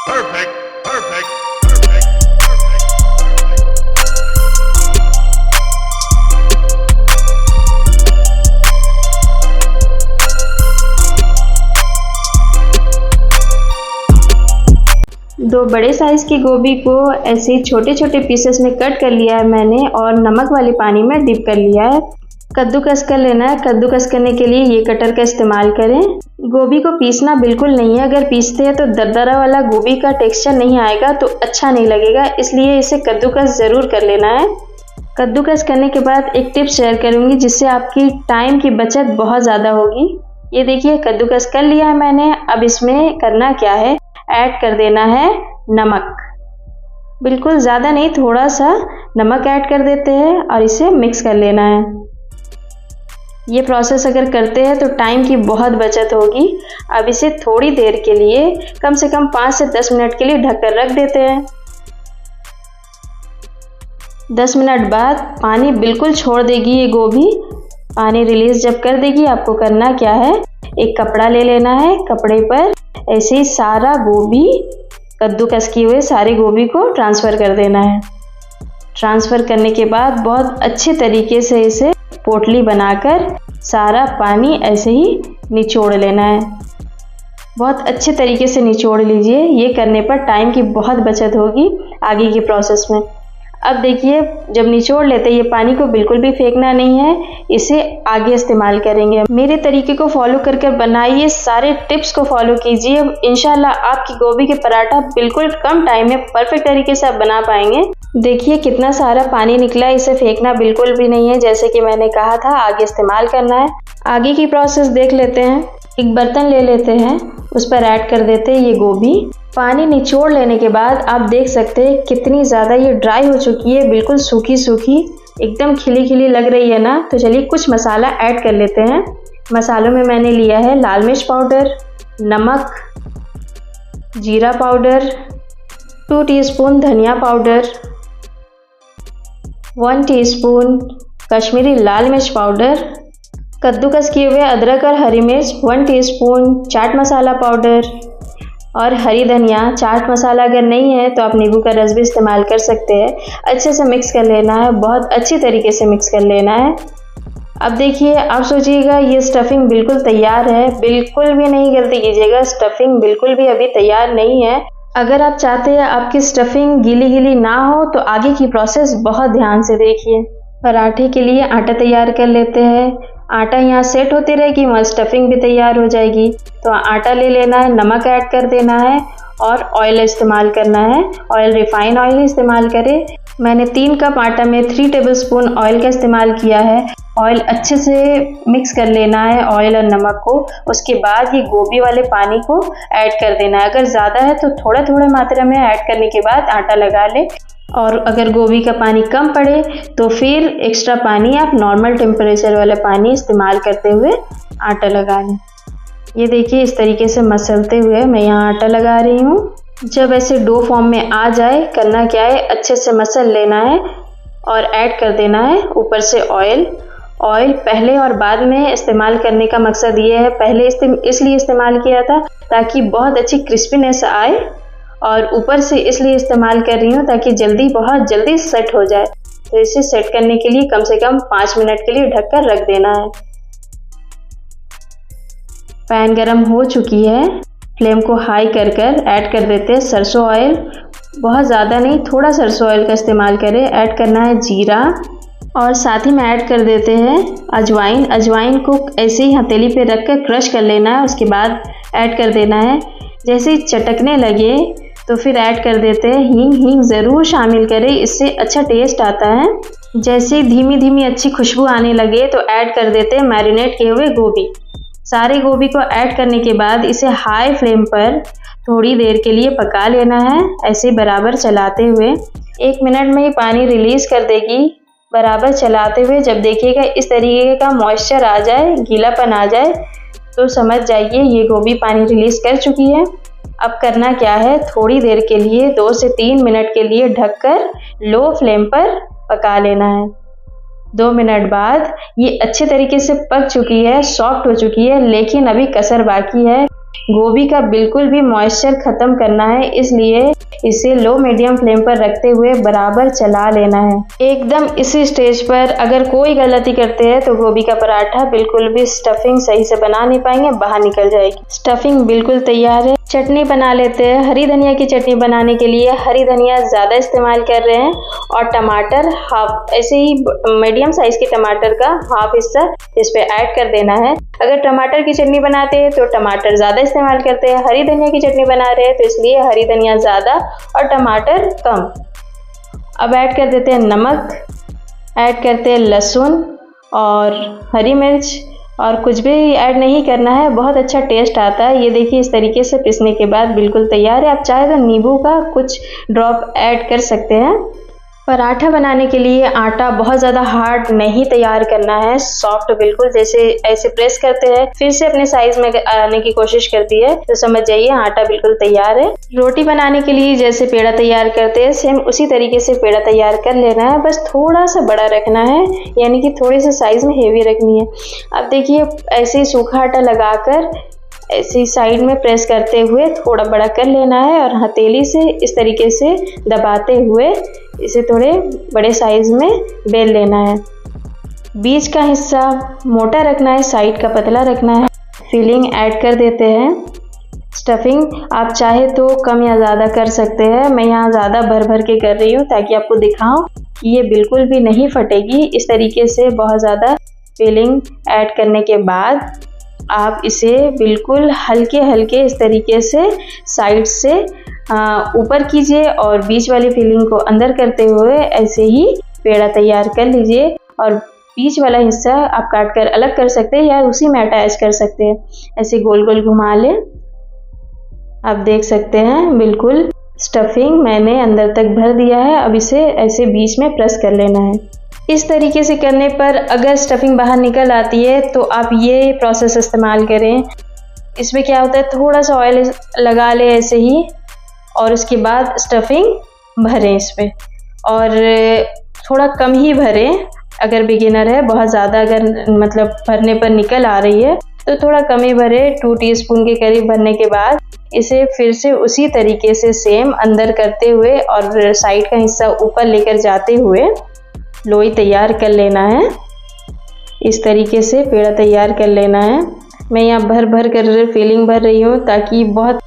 Perfect, perfect, perfect, perfect, perfect. दो बड़े size की गोभी को ऐसे छोटे छोटे पीसेस में कट कर लिया है मैंने और नमक वाले पानी में डिप कर लिया है। कद्दूकस कर लेना है। कद्दूकस करने के लिए ये कटर का इस्तेमाल करें। गोभी को पीसना बिल्कुल नहीं है, अगर पीसते हैं तो दरदरा वाला गोभी का टेक्सचर नहीं आएगा तो अच्छा नहीं लगेगा, इसलिए इसे कद्दूकस ज़रूर कर लेना है। कद्दूकस करने के बाद एक टिप शेयर करूँगी जिससे आपकी टाइम की बचत बहुत ज़्यादा होगी। ये देखिए कद्दूकस कर लिया है मैंने। अब इसमें करना क्या है, ऐड कर देना है नमक। बिल्कुल ज़्यादा नहीं, थोड़ा सा नमक ऐड कर देते हैं और इसे मिक्स कर लेना है। ये प्रोसेस अगर करते हैं तो टाइम की बहुत बचत होगी। अब इसे थोड़ी देर के लिए, कम से कम 5 से 10 मिनट के लिए ढककर रख देते हैं। 10 मिनट बाद पानी बिल्कुल छोड़ देगी ये गोभी। पानी रिलीज जब कर देगी, आपको करना क्या है, एक कपड़ा ले लेना है। कपड़े पर ऐसे ही सारा गोभी, कद्दूकस किए हुए सारे गोभी को ट्रांसफ़र कर देना है। ट्रांसफ़र करने के बाद बहुत अच्छे तरीके से इसे पोटली बनाकर सारा पानी ऐसे ही निचोड़ लेना है। बहुत अच्छे तरीके से निचोड़ लीजिए। ये करने पर टाइम की बहुत बचत होगी आगे के प्रोसेस में। अब देखिए जब निचोड़ लेते हैं, ये पानी को बिल्कुल भी फेंकना नहीं है, इसे आगे इस्तेमाल करेंगे। मेरे तरीके को फॉलो कर बनाइए, सारे टिप्स को फॉलो कीजिए। इंशाल्लाह आपकी गोभी के पराठा बिल्कुल कम टाइम में परफेक्ट तरीके से आप बना पाएंगे। देखिए कितना सारा पानी निकला, इसे फेंकना बिल्कुल भी नहीं है, जैसे कि मैंने कहा था आगे इस्तेमाल करना है। आगे की प्रोसेस देख लेते हैं। एक बर्तन ले लेते हैं, उस पर ऐड कर देते हैं ये गोभी। पानी निचोड़ लेने के बाद आप देख सकते हैं कितनी ज़्यादा ये ड्राई हो चुकी है, बिल्कुल सूखी सूखी, एकदम खिली खिली लग रही है ना। तो चलिए कुछ मसाला ऐड कर लेते हैं। मसालों में मैंने लिया है लाल मिर्च पाउडर, नमक, जीरा पाउडर, 2 टीस्पून धनिया पाउडर, 1 टीस्पून कश्मीरी लाल मिर्च पाउडर, कद्दूकस किए हुए अदरक और हरी मिर्च 1 टीस्पून, चाट मसाला पाउडर और हरी धनिया। चाट मसाला अगर नहीं है तो आप नींबू का रस भी इस्तेमाल कर सकते हैं। अच्छे से मिक्स कर लेना है, बहुत अच्छी तरीके से मिक्स कर लेना है। अब देखिए आप सोचिएगा ये स्टफिंग बिल्कुल तैयार है, बिल्कुल भी नहीं गलती कीजिएगा, स्टफिंग बिल्कुल भी अभी तैयार नहीं है। अगर आप चाहते हैं आपकी स्टफिंग गीली गीली ना हो तो आगे की प्रोसेस बहुत ध्यान से देखिए। पराठे के लिए आटा तैयार कर लेते हैं। आटा यहाँ सेट होती रहेगी, वहाँ स्टफिंग भी तैयार हो जाएगी। तो आटा ले लेना है, नमक ऐड कर देना है और ऑयल इस्तेमाल करना है। ऑयल रिफाइंड ऑयल ही इस्तेमाल करें। मैंने 3 कप आटा में 3 टेबलस्पून ऑयल का इस्तेमाल किया है। ऑयल अच्छे से मिक्स कर लेना है, ऑयल और नमक को। उसके बाद ये गोभी वाले पानी को ऐड कर देना है। अगर ज़्यादा है तो थोड़ा थोड़ा मात्रा में ऐड करने के बाद आटा लगा ले, और अगर गोभी का पानी कम पड़े तो फिर एक्स्ट्रा पानी आप नॉर्मल टेम्परेचर वाला पानी इस्तेमाल करते हुए आटा लगा लें। ये देखिए इस तरीके से मसलते हुए मैं यहाँ आटा लगा रही हूँ। जब ऐसे डो फॉर्म में आ जाए, करना क्या है, अच्छे से मसल लेना है और ऐड कर देना है ऊपर से ऑयल। ऑयल पहले और बाद में इस्तेमाल करने का मकसद ये है, पहले इसलिए इस्तेमाल किया था ताकि बहुत अच्छी क्रिस्पीनेस आए, और ऊपर से इसलिए इस्तेमाल कर रही हूँ ताकि बहुत जल्दी सेट हो जाए। तो इसे सेट करने के लिए कम से कम 5 मिनट के लिए ढककर रख देना है। पैन गरम हो चुकी है, फ्लेम को हाई कर ऐड कर देते हैं सरसों ऑयल। बहुत ज़्यादा नहीं, थोड़ा सरसों ऑयल का इस्तेमाल करें। ऐड करना है जीरा और साथ ही में ऐड कर देते हैं अजवाइन। अजवाइन को ऐसे ही हथेली पे रख कर क्रश कर लेना है, उसके बाद ऐड कर देना है। जैसे ही चटकने लगे तो फिर ऐड कर देते हैं हींग। हींग ज़रूर शामिल करें, इससे अच्छा टेस्ट आता है। जैसे ही धीमी धीमी अच्छी खुशबू आने लगे तो ऐड कर देते हैं मैरिनेट किए हुए गोभी। सारे गोभी को ऐड करने के बाद इसे हाई फ्लेम पर थोड़ी देर के लिए पका लेना है, ऐसे बराबर चलाते हुए। 1 मिनट में ही पानी रिलीज़ कर देगी, बराबर चलाते हुए। जब देखिएगा इस तरीके का मॉइस्चर आ जाए, गीलापन आ जाए, तो समझ जाइए ये गोभी पानी रिलीज़ कर चुकी है। अब करना क्या है, थोड़ी देर के लिए 2 से 3 मिनट के लिए ढककर लो फ्लेम पर पका लेना है। 2 मिनट बाद ये अच्छे तरीके से पक चुकी है, सॉफ्ट हो चुकी है, लेकिन अभी कसर बाकी है। गोभी का बिल्कुल भी मॉइस्चर ख़त्म करना है, इसलिए इसे लो मीडियम फ्लेम पर रखते हुए बराबर चला लेना है। एकदम इसी स्टेज पर अगर कोई गलती करते हैं तो गोभी का पराठा बिल्कुल भी स्टफिंग सही से बना नहीं पाएंगे, बाहर निकल जाएगी। स्टफिंग बिल्कुल तैयार है। चटनी बना लेते हैं। हरी धनिया की चटनी बनाने के लिए हरी धनिया ज़्यादा इस्तेमाल कर रहे हैं और टमाटर हाफ, ऐसे ही मीडियम साइज़ के टमाटर का हाफ हिस्सा इस पे ऐड कर देना है। अगर टमाटर की चटनी बनाते हैं तो टमाटर ज़्यादा इस्तेमाल करते हैं, हरी धनिया की चटनी बना रहे हैं तो इसलिए हरी धनिया ज़्यादा और टमाटर कम। अब ऐड कर देते हैं नमक, ऐड करते हैं लहसुन और हरी मिर्च, और कुछ भी ऐड नहीं करना है, बहुत अच्छा टेस्ट आता है। ये देखिए इस तरीके से पिसने के बाद बिल्कुल तैयार है। आप चाहे तो नींबू का कुछ ड्रॉप ऐड कर सकते हैं। पराठा बनाने के लिए आटा बहुत ज़्यादा हार्ड नहीं तैयार करना है, सॉफ्ट बिल्कुल, जैसे ऐसे प्रेस करते हैं फिर से अपने साइज में आने की कोशिश करती है तो समझ जाइए आटा बिल्कुल तैयार है। रोटी बनाने के लिए जैसे पेड़ा तैयार करते हैं सेम उसी तरीके से पेड़ा तैयार कर लेना है, बस थोड़ा सा बड़ा रखना है, यानी कि थोड़ी सी साइज में हेवी रखनी है। अब देखिए ऐसे ही सूखा आटा लगाकर ऐसे साइड में प्रेस करते हुए थोड़ा बड़ा कर लेना है और हथेली से इस तरीके से दबाते हुए इसे थोड़े बड़े साइज में बेल लेना है। बीच का हिस्सा मोटा रखना है, साइड का पतला रखना है। फिलिंग ऐड कर देते हैं। स्टफिंग आप चाहे तो कम या ज़्यादा कर सकते हैं, मैं यहाँ ज़्यादा भर भर के कर रही हूँ ताकि आपको दिखाऊं कि ये बिल्कुल भी नहीं फटेगी। इस तरीके से बहुत ज़्यादा फिलिंग ऐड करने के बाद आप इसे बिल्कुल हल्के हल्के इस तरीके से साइड से ऊपर कीजिए और बीच वाली फिलिंग को अंदर करते हुए ऐसे ही पेड़ा तैयार कर लीजिए। और बीच वाला हिस्सा आप काट कर अलग कर सकते हैं या उसी में अटैच कर सकते हैं। ऐसे गोल गोल घुमा लें। आप देख सकते हैं बिल्कुल स्टफिंग मैंने अंदर तक भर दिया है। अब इसे ऐसे बीच में प्रेस कर लेना है। इस तरीके से करने पर अगर स्टफिंग बाहर निकल आती है तो आप ये प्रोसेस इस्तेमाल करें। इसमें क्या होता है, थोड़ा सा ऑयल लगा ले ऐसे ही और उसके बाद स्टफिंग भरें इस पर, और थोड़ा कम ही भरें अगर बिगिनर है। बहुत ज़्यादा अगर मतलब भरने पर निकल आ रही है तो थोड़ा कम ही भरे। 2 टीस्पून के करीब भरने के बाद इसे फिर से उसी तरीके से सेम अंदर करते हुए और साइड का हिस्सा ऊपर लेकर जाते हुए लोई तैयार कर लेना है। इस तरीके से पेड़ा तैयार कर लेना है। मैं यहाँ भर भर कर फिलिंग भर रही हूँ ताकि बहुत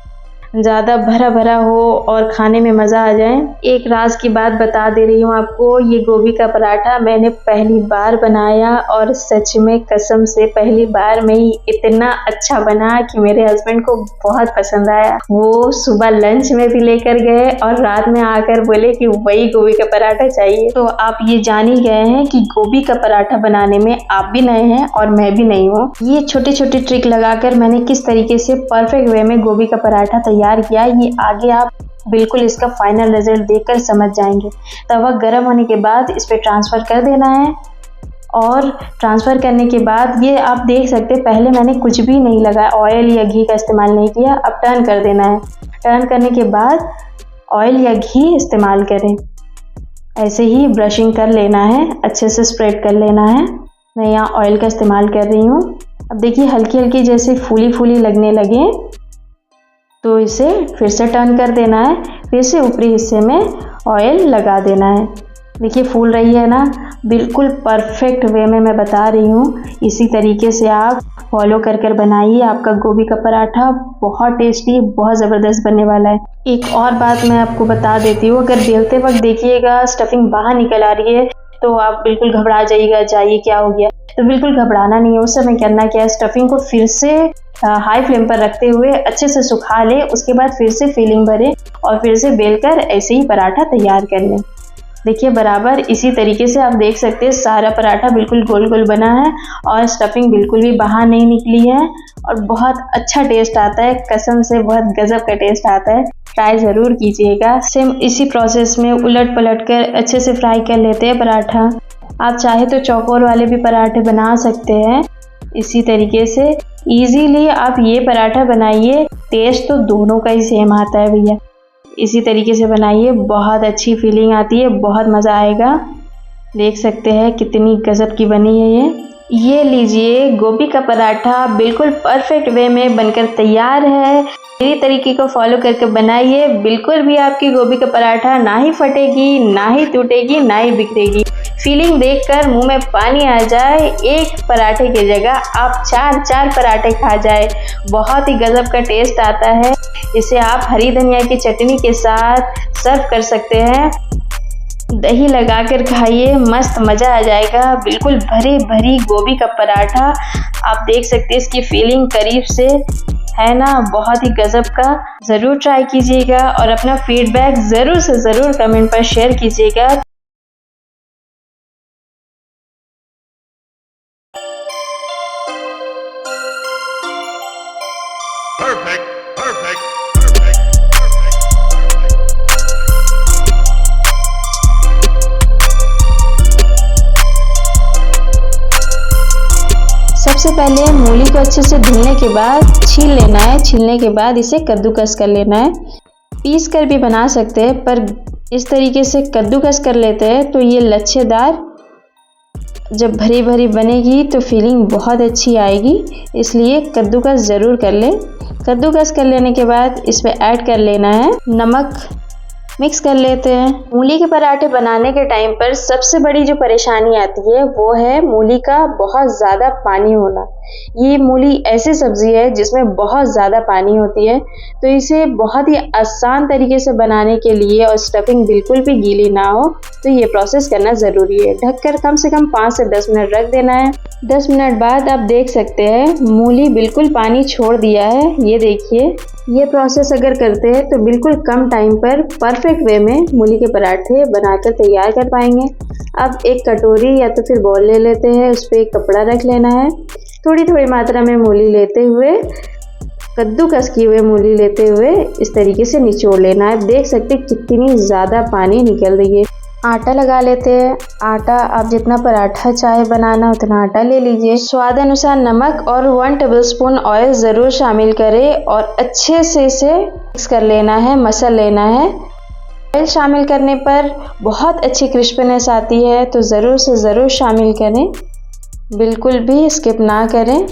ज़्यादा भरा भरा हो और खाने में मज़ा आ जाए। एक राज की बात बता दे रही हूँ आपको, ये गोभी का पराठा मैंने पहली बार बनाया और सच में कसम से पहली बार में ही इतना अच्छा बना कि मेरे हस्बैंड को बहुत पसंद आया। वो सुबह लंच में भी लेकर गए और रात में आकर बोले कि वही गोभी का पराठा चाहिए। तो आप ये जान ही गए हैं कि गोभी का पराठा बनाने में आप भी नए हैं और मैं भी नई हूँ। ये छोटी छोटी ट्रिक लगाकर मैंने किस तरीके से परफेक्ट वे में गोभी का पराठा तैयार किया, ये आगे आप बिल्कुल इसका फाइनल रिजल्ट देखकर समझ जाएंगे। तवा गर्म होने के बाद इस पर ट्रांसफ़र कर देना है और ट्रांसफ़र करने के बाद ये आप देख सकते हैं पहले मैंने कुछ भी नहीं लगाया, ऑयल या घी का इस्तेमाल नहीं किया। अब टर्न कर देना है। टर्न करने के बाद ऑयल या घी इस्तेमाल करें। ऐसे ही ब्रशिंग कर लेना है, अच्छे से स्प्रेड कर लेना है। मैं यहाँ ऑयल का इस्तेमाल कर रही हूँ। अब देखिए हल्की हल्की जैसे फूली फूली लगने लगे तो इसे फिर से टर्न कर देना है, फिर से ऊपरी हिस्से में ऑयल लगा देना है। देखिए फूल रही है ना, बिल्कुल परफेक्ट वे में मैं बता रही हूँ। इसी तरीके से आप फॉलो कर कर बनाइए, आपका गोभी का पराठा बहुत टेस्टी, बहुत ज़बरदस्त बनने वाला है। एक और बात मैं आपको बता देती हूँ, अगर बेलते वक्त देखिएगा स्टफिंग बाहर निकल आ रही है तो आप बिल्कुल घबरा जाइएगा, जाइए क्या हो गया। तो बिल्कुल घबराना नहीं है। उस समय करना क्या है, स्टफिंग को फिर से हाई फ्लेम पर रखते हुए अच्छे से सुखा लें, उसके बाद फिर से फिलिंग भरें और फिर से बेलकर ऐसे ही पराठा तैयार कर लें। देखिए बराबर इसी तरीके से आप देख सकते हैं सारा पराठा बिल्कुल गोल गोल बना है और स्टफिंग बिल्कुल भी बाहर नहीं निकली है और बहुत अच्छा टेस्ट आता है, कसम से बहुत गजब का टेस्ट आता है। ट्राई ज़रूर कीजिएगा। सेम इसी प्रोसेस में उलट पलट कर अच्छे से फ्राई कर लेते हैं पराठा। आप चाहे तो चौकोर वाले भी पराठे बना सकते हैं। इसी तरीके से इजीली आप ये पराठा बनाइए, टेस्ट तो दोनों का ही सेम आता है भैया। इसी तरीके से बनाइए, बहुत अच्छी फीलिंग आती है, बहुत मज़ा आएगा। देख सकते हैं कितनी गजब की बनी है ये। ये लीजिए, गोभी का पराठा बिल्कुल परफेक्ट वे में बनकर तैयार है। मेरी तरीके को फॉलो करके बनाइए, बिल्कुल भी आपकी गोभी का पराठा ना ही फटेगी, ना ही टूटेगी, ना ही बिखरेगी। फीलिंग देखकर मुंह में पानी आ जाए, एक पराठे की जगह आप चार पराठे खा जाए। बहुत ही गजब का टेस्ट आता है। इसे आप हरी धनिया की चटनी के साथ सर्व कर सकते हैं। दही लगाकर खाइए, मस्त मज़ा आ जाएगा। बिल्कुल भरी भरी गोभी का पराठा, आप देख सकते हैं इसकी फीलिंग करीब से है ना, बहुत ही गजब का। ज़रूर ट्राई कीजिएगा और अपना फीडबैक ज़रूर से ज़रूर कमेंट पर शेयर कीजिएगा। Perfect. Perfect. सबसे पहले मूली को अच्छे से धुलने के बाद छील लेना है। छीलने के बाद इसे कद्दूकस कर लेना है। पीस कर भी बना सकते हैं, पर इस तरीके से कद्दूकस कर लेते हैं तो ये लच्छेदार जब भरी भरी बनेगी तो फीलिंग बहुत अच्छी आएगी, इसलिए कद्दूकस ज़रूर कर लें। कद्दूकस कर लेने के बाद इसमें ऐड कर लेना है नमक, मिक्स कर लेते हैं। मूली के पराठे बनाने के टाइम पर सबसे बड़ी जो परेशानी आती है वो है मूली का बहुत ज़्यादा पानी होना। ये मूली ऐसी सब्ज़ी है जिसमें बहुत ज़्यादा पानी होती है, तो इसे बहुत ही आसान तरीके से बनाने के लिए और स्टफिंग बिल्कुल भी गीली ना हो तो ये प्रोसेस करना ज़रूरी है। ढककर कम से कम 5 से 10 मिनट रख देना है। 10 मिनट बाद आप देख सकते हैं मूली बिल्कुल पानी छोड़ दिया है। ये देखिए, ये प्रोसेस अगर करते हैं तो बिल्कुल कम टाइम पर परफेक्ट वे में मूली के पराठे बनाकर तैयार कर पाएंगे। अब एक कटोरी या तो फिर बॉल ले लेते हैं, उस पर एक कपड़ा रख लेना है। थोड़ी थोड़ी मात्रा में मूली लेते हुए, कद्दूकस किए हुए मूली लेते हुए इस तरीके से निचोड़ लेना है। देख सकते कितनी ज़्यादा पानी निकल रही है। आटा लगा लेते हैं। आटा आप जितना पराठा चाहे बनाना उतना आटा ले लीजिए। स्वाद अनुसार नमक और 1 टेबलस्पून ऑयल ज़रूर शामिल करें और अच्छे से इसे मिक्स कर लेना है, मसल लेना है। ऑयल शामिल करने पर बहुत अच्छी क्रिस्पीनेस आती है, तो ज़रूर से ज़रूर शामिल करें, बिल्कुल भी स्किप ना करें।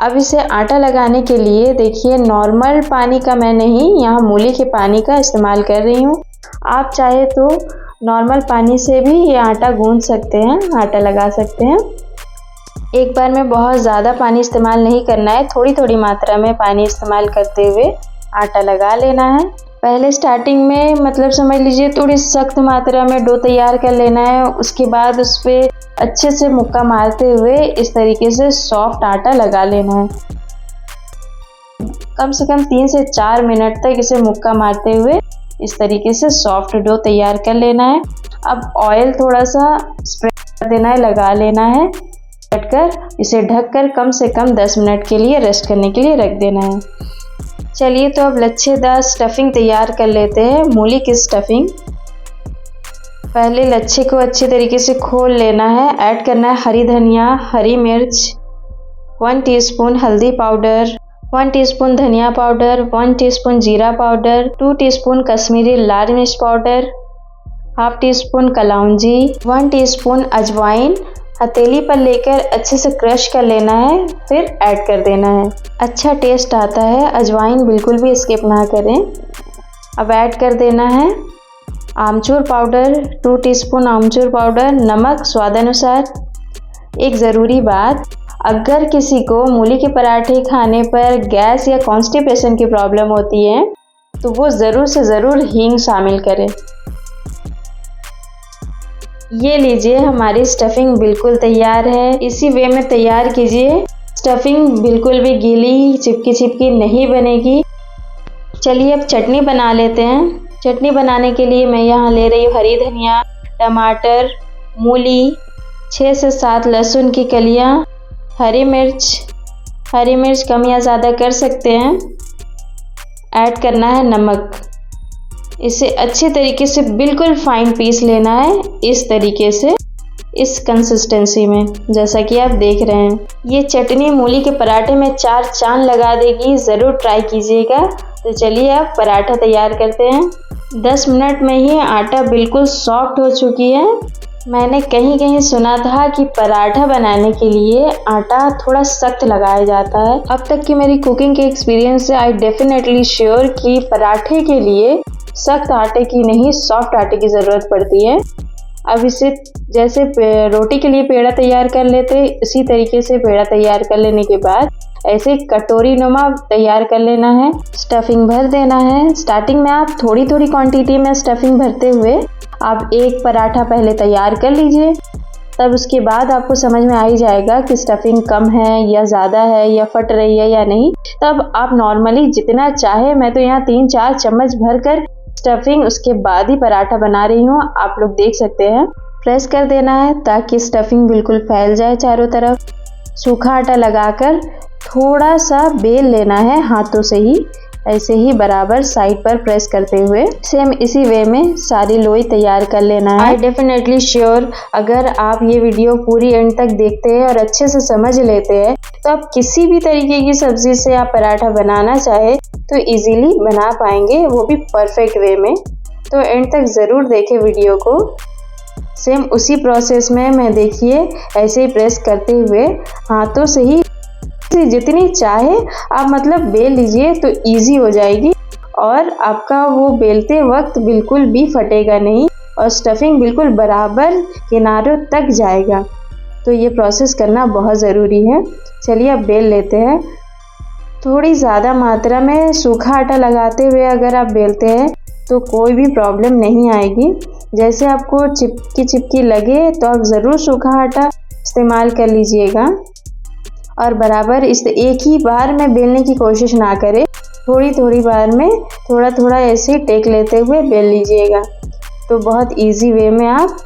अब इसे आटा लगाने के लिए देखिए, नॉर्मल पानी का मैं नहीं, यहाँ मूली के पानी का इस्तेमाल कर रही हूँ। आप चाहे तो नॉर्मल पानी से भी ये आटा गूंथ सकते हैं, आटा लगा सकते हैं। एक बार में बहुत ज़्यादा पानी इस्तेमाल नहीं करना है, थोड़ी थोड़ी मात्रा में पानी इस्तेमाल करते हुए आटा लगा लेना है। पहले स्टार्टिंग में मतलब समझ लीजिए थोड़ी सख्त मात्रा में डो तैयार कर लेना है। उसके बाद उस पर अच्छे से मुक्का मारते हुए इस तरीके से सॉफ्ट आटा लगा लेना है। कम से कम 3 से 4 मिनट तक इसे मुक्का मारते हुए इस तरीके से सॉफ्ट डो तैयार कर लेना है। अब ऑयल थोड़ा सा स्प्रेड कर देना है, लगा लेना है। कटकर इसे ढककर कम से कम 10 मिनट के लिए रेस्ट करने के लिए रख देना है। चलिए, तो अब लच्छेदार स्टफिंग तैयार कर लेते हैं। मूली की स्टफिंग, पहले लच्छे को अच्छे तरीके से खोल लेना है। ऐड करना है हरी धनिया, हरी मिर्च, 1 टीस्पून हल्दी पाउडर, 1 टीस्पून धनिया पाउडर, 1 टीस्पून जीरा पाउडर, 2 टीस्पून कश्मीरी लाल मिर्च पाउडर, हाफ टीस्पून कलौंजी, 1 टीस्पून अजवाइन। हथेली पर लेकर अच्छे से क्रश कर लेना है, फिर ऐड कर देना है। अच्छा टेस्ट आता है, अजवाइन बिल्कुल भी स्किप ना करें। अब ऐड कर देना है आमचूर पाउडर, 2 टीस्पून आमचूर पाउडर, नमक स्वादानुसार। एक ज़रूरी बात, अगर किसी को मूली के पराठे खाने पर गैस या कॉन्स्टिपेशन की प्रॉब्लम होती है तो वो ज़रूर से ज़रूर हींग शामिल करें। ये लीजिए, हमारी स्टफिंग बिल्कुल तैयार है। इसी वे में तैयार कीजिए, स्टफिंग बिल्कुल भी गीली चिपकी नहीं बनेगी। चलिए अब चटनी बना लेते हैं। चटनी बनाने के लिए मैं यहाँ ले रही हूँ हरी धनिया, टमाटर, मूली, 6 से 7 लहसुन की कलियाँ, हरी मिर्च कम या ज़्यादा कर सकते हैं। ऐड करना है नमक। इसे अच्छे तरीके से बिल्कुल फाइन पीस लेना है, इस तरीके से, इस कंसिस्टेंसी में, जैसा कि आप देख रहे हैं। ये चटनी मूली के पराठे में 4 चांद लगा देगी, ज़रूर ट्राई कीजिएगा। तो चलिए अब पराठा तैयार करते हैं। 10 मिनट में ही आटा बिल्कुल सॉफ्ट हो चुकी है। मैंने कहीं कहीं सुना था कि पराठा बनाने के लिए आटा थोड़ा सख्त लगाया जाता है। अब तक की मेरी कुकिंग के एक्सपीरियंस से आई डेफिनेटली श्योर कि पराठे के लिए सख्त आटे की नहीं, सॉफ्ट आटे की ज़रूरत पड़ती है। अब इसे जैसे रोटी के लिए पेड़ा तैयार कर लेते, इसी तरीके से पेड़ा तैयार कर लेने के बाद ऐसे कटोरी नुमा तैयार कर लेना है। स्टफिंग भर देना है। स्टार्टिंग में आप थोड़ी थोड़ी क्वांटिटी में स्टफिंग भरते हुए आप एक पराठा पहले तैयार कर लीजिए। तब उसके बाद आपको समझ में आ ही जाएगा कि स्टफिंग कम है या ज़्यादा है या फट रही है या नहीं। तब आप नॉर्मली जितना चाहे, मैं तो यहाँ 3-4 चम्मच भर कर स्टफिंग उसके बाद ही पराठा बना रही हूँ, आप लोग देख सकते हैं। प्रेस कर देना है ताकि स्टफिंग बिल्कुल फैल जाए चारों तरफ। सूखा आटा लगाकर थोड़ा सा बेल लेना है हाथों से ही, ऐसे ही बराबर साइड पर प्रेस करते हुए सेम इसी वे में सारी लोई तैयार कर लेना है। आई डेफिनेटली श्योर अगर आप ये वीडियो पूरी एंड तक देखते हैं और अच्छे से समझ लेते हैं तो आप किसी भी तरीके की सब्जी से आप पराठा बनाना चाहे तो इजीली बना पाएंगे, वो भी परफेक्ट वे में। तो एंड तक ज़रूर देखें वीडियो को। सेम उसी प्रोसेस में मैं देखिए ऐसे ही प्रेस करते हुए हाथों से ही जितनी चाहे आप मतलब बेल लीजिए तो इजी हो जाएगी और आपका वो बेलते वक्त बिल्कुल भी फटेगा नहीं और स्टफिंग बिल्कुल बराबर किनारों तक जाएगा। तो ये प्रोसेस करना बहुत ज़रूरी है। चलिए अब बेल लेते हैं। थोड़ी ज़्यादा मात्रा में सूखा आटा लगाते हुए अगर आप बेलते हैं तो कोई भी प्रॉब्लम नहीं आएगी। जैसे आपको चिपकी लगे तो आप ज़रूर सूखा आटा इस्तेमाल कर लीजिएगा और बराबर इस एक ही बार में बेलने की कोशिश ना करें, थोड़ी थोड़ी बार में थोड़ा थोड़ा ऐसे टेक लेते हुए बेल लीजिएगा। तो बहुत इजी वे में आप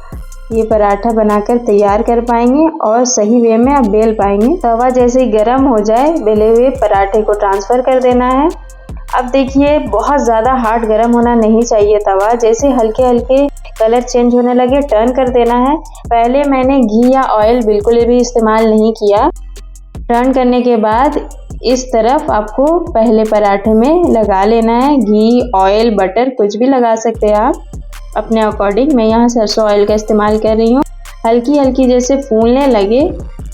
ये पराठा बनाकर तैयार कर पाएंगे और सही वे में आप बेल पाएंगे। तवा जैसे ही गर्म हो जाए बेले हुए पराठे को ट्रांसफ़र कर देना है। अब देखिए बहुत ज़्यादा हार्ड गर्म होना नहीं चाहिए तवा, जैसे हल्के हल्के कलर चेंज होने लगे टर्न कर देना है। पहले मैंने घी या ऑयल बिल्कुल भी इस्तेमाल नहीं किया। टर्न करने के बाद इस तरफ आपको पहले पराठे में लगा लेना है। घी, ऑयल, बटर कुछ भी लगा सकते हैं आप अपने अकॉर्डिंग। मैं यहाँ सरसों ऑयल का इस्तेमाल कर रही हूँ। हल्की हल्की जैसे फूलने लगे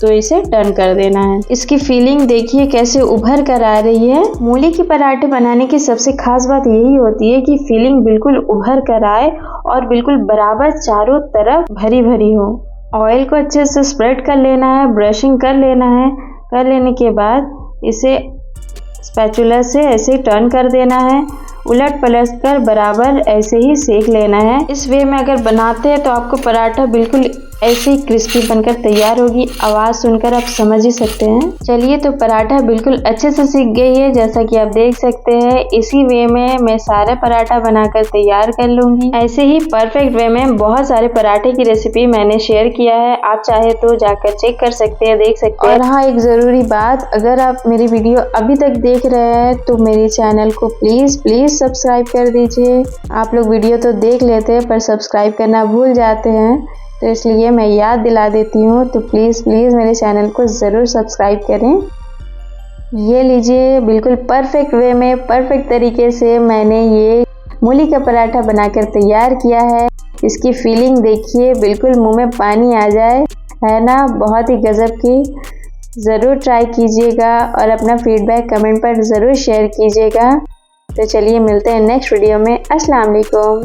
तो इसे टर्न कर देना है। इसकी फीलिंग देखिए कैसे उभर कर आ रही है। मूली के पराठे बनाने की सबसे खास बात यही होती है कि फीलिंग बिल्कुल उभर कर आए और बिल्कुल बराबर चारों तरफ भरी भरी हो। ऑयल को अच्छे से स्प्रेड कर लेना है, ब्रशिंग कर लेना है। कर लेने के बाद इसे स्पैचुला से ऐसे टर्न कर देना है, उलट पलट कर बराबर ऐसे ही सेक लेना है। इस वे में अगर बनाते हैं तो आपको पराठा बिल्कुल ऐसे ही क्रिस्पी बनकर तैयार होगी। आवाज़ सुनकर आप समझ ही सकते हैं। चलिए तो पराठा बिल्कुल अच्छे से सीख गई है, जैसा कि आप देख सकते हैं। इसी वे में मैं सारा पराठा बनाकर तैयार कर लूँगी। ऐसे ही परफेक्ट वे में बहुत सारे पराठे की रेसिपी मैंने शेयर किया है, आप चाहे तो जाकर चेक कर सकते हैं, देख सकते हैं। और हाँ, एक ज़रूरी बात, अगर आप मेरी वीडियो अभी तक देख रहे हैं तो मेरे चैनल को प्लीज़ सब्सक्राइब कर दीजिए। आप लोग वीडियो तो देख लेते हैं पर सब्सक्राइब करना भूल जाते हैं, तो इसलिए मैं याद दिला देती हूँ। तो प्लीज़ मेरे चैनल को ज़रूर सब्सक्राइब करें। ये लीजिए बिल्कुल परफेक्ट वे में, परफेक्ट तरीके से मैंने ये मूली का पराठा बनाकर तैयार किया है। इसकी फीलिंग देखिए, बिल्कुल मुंह में पानी आ जाए, है ना, बहुत ही गज़ब की। ज़रूर ट्राई कीजिएगा और अपना फीडबैक कमेंट पर ज़रूर शेयर कीजिएगा। तो चलिए मिलते हैं नेक्स्ट वीडियो में। अस्सलाम वालेकुम।